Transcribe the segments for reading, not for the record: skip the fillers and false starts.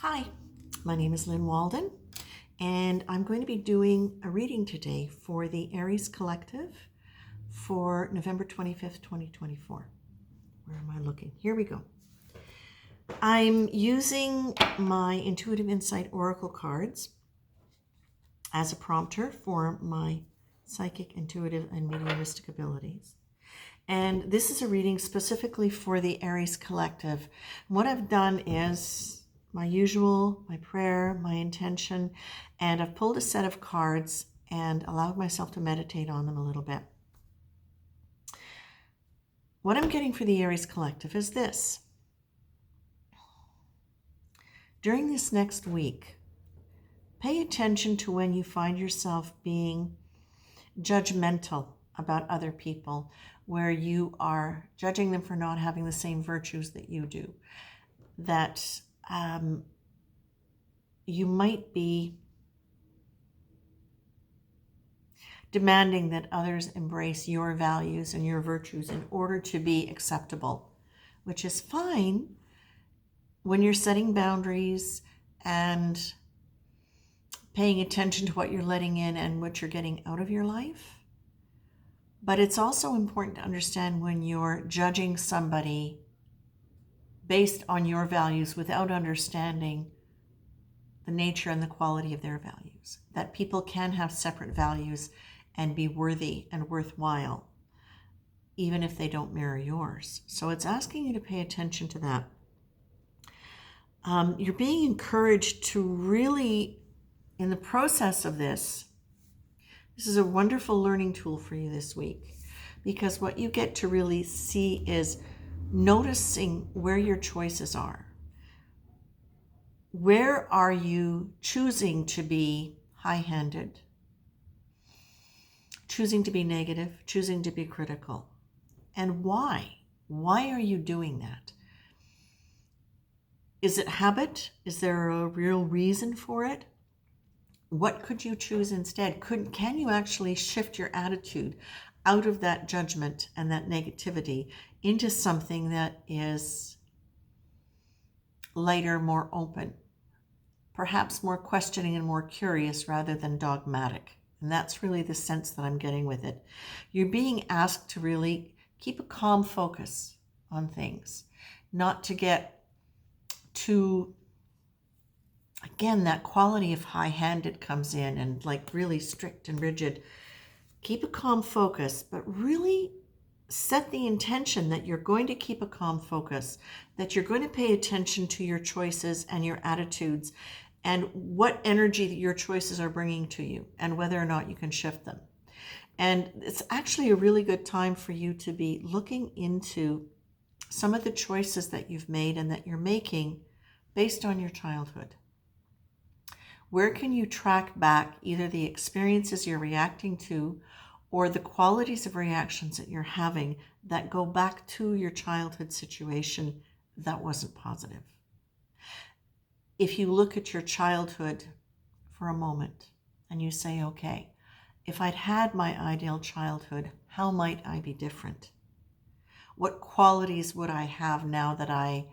Hi, my name is Lynn Walden, and I'm going to be doing a reading today for the Aries Collective for November 25th, 2024. Where am I looking? Here we go. I'm using my Intuitive Insight Oracle cards as a prompter for my psychic, intuitive, and mediumistic abilities. And this is a reading specifically for the Aries Collective. What I've done is my usual, my prayer, my intention, and I've pulled a set of cards and allowed myself to meditate on them a little bit. What I'm getting for the Aries Collective is this. During this next week, pay attention to when you find yourself being judgmental about other people, where you are judging them for not having the same virtues that you do, that you might be demanding that others embrace your values and your virtues in order to be acceptable, which is fine when you're setting boundaries and paying attention to what you're letting in and what you're getting out of your life. But it's also important to understand when you're judging somebody based on your values without understanding the nature and the quality of their values, that people can have separate values and be worthy and worthwhile, even if they don't mirror yours. So it's asking you to pay attention to that. You're being encouraged to really, in the process of this is a wonderful learning tool for you this week, because what you get to really see is noticing where your choices are. Where are you choosing to be high-handed, choosing to be negative, choosing to be critical? And why? Why are you doing that? Is it habit? Is there a real reason for it? What could you choose instead? Can you actually shift your attitude out of that judgment and that negativity into something that is lighter, more open, perhaps more questioning and more curious rather than dogmatic? And that's really the sense that I'm getting with it. You're being asked to really keep a calm focus on things, not to get too, again, that quality of high-handed comes in and like really strict and rigid. Keep a calm focus, but really set the intention that you're going to keep a calm focus, that you're going to pay attention to your choices and your attitudes and what energy that your choices are bringing to you and whether or not you can shift them. And it's actually a really good time for you to be looking into some of the choices that you've made and that you're making based on your childhood. Where can you track back either the experiences you're reacting to or the qualities of reactions that you're having that go back to your childhood situation that wasn't positive? If you look at your childhood for a moment and you say, okay, if I'd had my ideal childhood, how might I be different? What qualities would I have now that I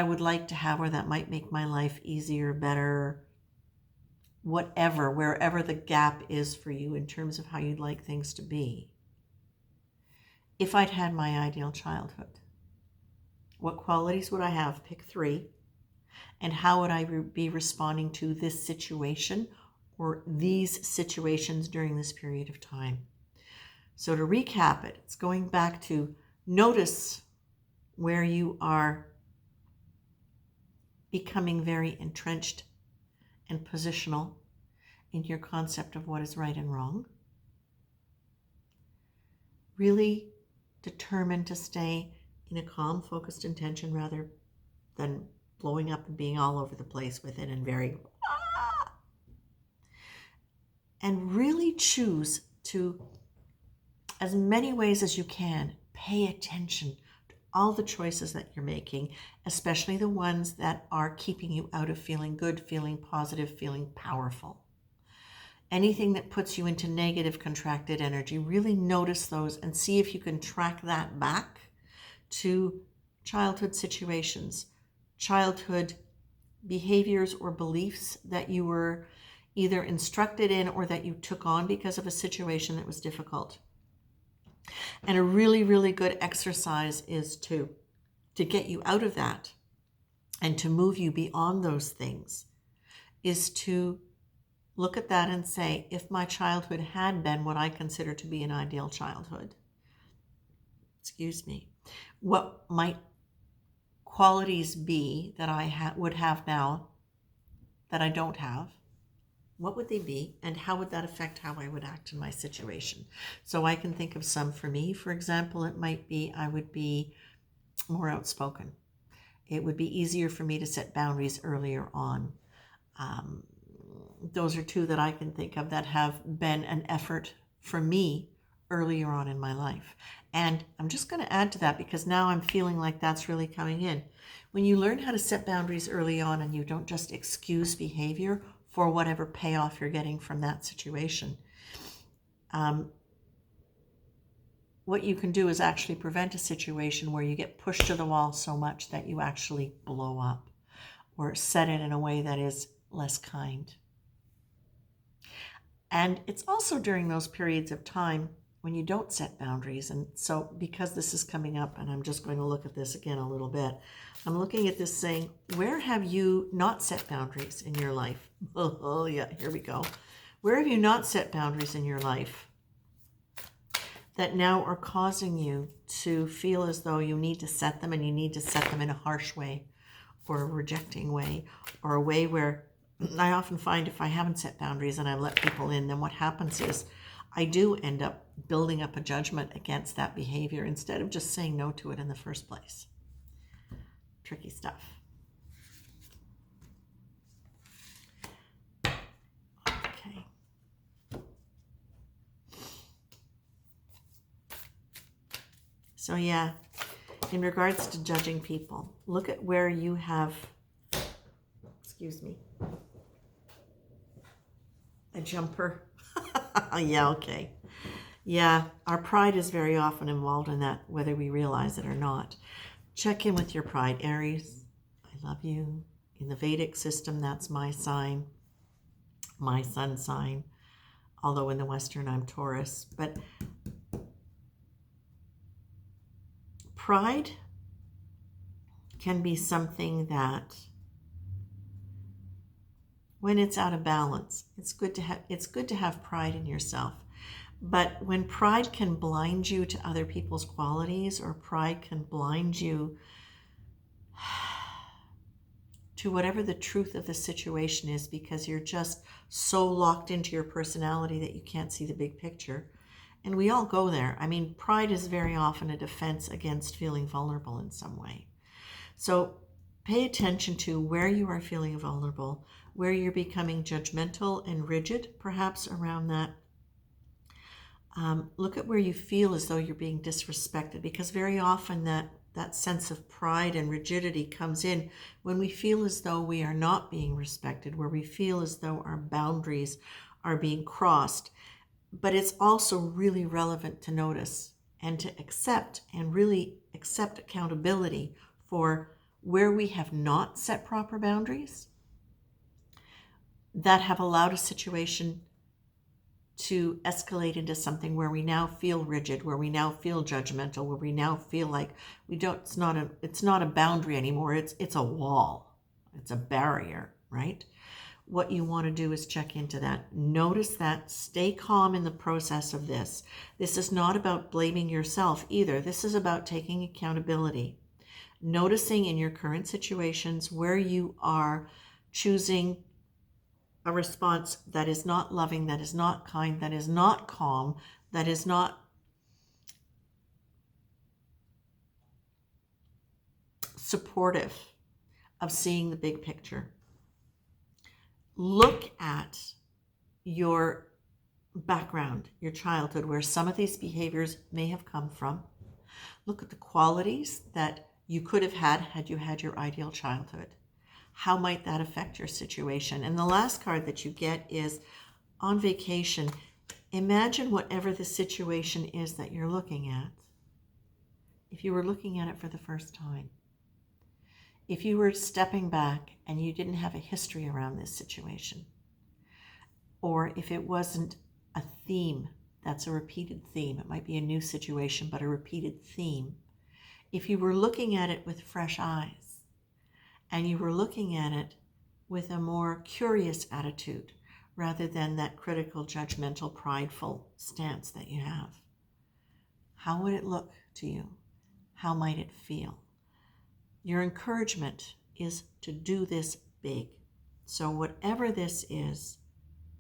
would like to have, or that might make my life easier, better, whatever, wherever the gap is for you in terms of how you'd like things to be? If I'd had my ideal childhood, what qualities would I have? Pick 3. And how would I be responding to this situation or these situations during this period of time? So to recap it, it's going back to notice where you are becoming very entrenched and positional in your concept of what is right and wrong. Really determined to stay in a calm, focused intention rather than blowing up and being all over the place with it and very and really choose to, as many ways as you can, pay attention to all the choices that you're making, especially the ones that are keeping you out of feeling good, feeling positive, feeling powerful. Anything that puts you into negative, contracted energy, really notice those and see if you can track that back to childhood situations, childhood behaviors or beliefs that you were either instructed in or that you took on because of a situation that was difficult. And a really, really good exercise is to get you out of that and to move you beyond those things, is to look at that and say, if my childhood had been what I consider to be an ideal childhood, what might qualities be that I would have now that I don't have? What would they be, and how would that affect how I would act in my situation? So I can think of some for me. For example, it might be I would be more outspoken. It would be easier for me to set boundaries earlier on. Those are two that I can think of that have been an effort for me earlier on in my life. And I'm just going to add to that because now I'm feeling like that's really coming in. When you learn how to set boundaries early on and you don't just excuse behavior for whatever payoff you're getting from that situation, what you can do is actually prevent a situation where you get pushed to the wall so much that you actually blow up, or set it in a way that is less kind. And it's also during those periods of time when you don't set boundaries. And so because this is coming up, and I'm just going to look at this again a little bit, I'm looking at this saying, where have you not set boundaries in your life? Oh yeah, here we go. Where have you not set boundaries in your life that now are causing you to feel as though you need to set them, and you need to set them in a harsh way or a rejecting way, or a way where I often find if I haven't set boundaries and I let people in, then what happens is I do end up building up a judgment against that behavior instead of just saying no to it in the first place. Tricky stuff. Okay. So yeah, in regards to judging people, look at where you have, a jumper. Yeah, okay. Yeah, our pride is very often involved in that, whether we realize it or not. Check in with your pride, Aries. I love you. In the Vedic system, that's my sign, my sun sign. Although in the Western, I'm Taurus. But pride can be something that, when it's out of balance, it's good to have pride in yourself. But when pride can blind you to other people's qualities, or pride can blind you to whatever the truth of the situation is, because you're just so locked into your personality that you can't see the big picture. And we all go there. I mean, pride is very often a defense against feeling vulnerable in some way. So pay attention to where you are feeling vulnerable, where you're becoming judgmental and rigid, perhaps around that. Look at where you feel as though you're being disrespected, because very often that sense of pride and rigidity comes in when we feel as though we are not being respected, where we feel as though our boundaries are being crossed. But it's also really relevant to notice and to accept, and really accept accountability for where we have not set proper boundaries that have allowed a situation to escalate into something where we now feel rigid, where we now feel judgmental, where we now feel like it's not a boundary anymore, it's a wall, it's a barrier, right? What you want to do is check into that. Notice that. Stay calm in the process of this. This is not about blaming yourself either. This is about taking accountability. Noticing in your current situations where you are choosing a response that is not loving, that is not kind, that is not calm, that is not supportive of seeing the big picture. Look at your background, your childhood, where some of these behaviors may have come from. Look at the qualities that you could have had you had your ideal childhood. How might that affect your situation? And the last card that you get is on vacation. Imagine whatever the situation is that you're looking at, if you were looking at it for the first time. If you were stepping back and you didn't have a history around this situation, or if it wasn't a theme, that's a repeated theme. It might be a new situation, but a repeated theme. If you were looking at it with fresh eyes and you were looking at it with a more curious attitude rather than that critical, judgmental, prideful stance that you have, how would it look to you? How might it feel? Your encouragement is to do this big. So whatever this is,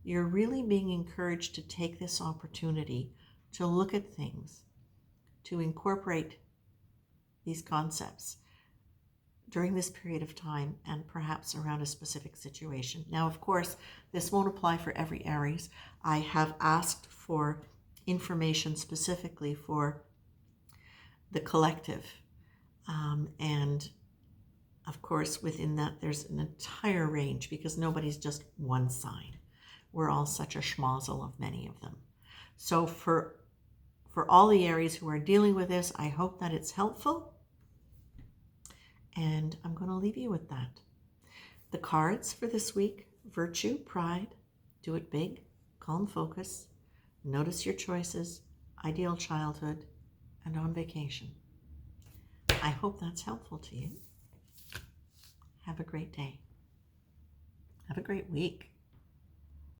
you're really being encouraged to take this opportunity to look at things, to incorporate these concepts during this period of time and perhaps around a specific situation. Now, of course, this won't apply for every Aries. I have asked for information specifically for the collective. And of course, within that, there's an entire range because nobody's just one sign. We're all such a schmozzle of many of them. So for all the Aries who are dealing with this, I hope that it's helpful. And I'm going to leave you with that. The cards for this week: virtue, pride, do it big, calm focus, notice your choices, ideal childhood, and on vacation. I hope that's helpful to you. Have a great day. Have a great week.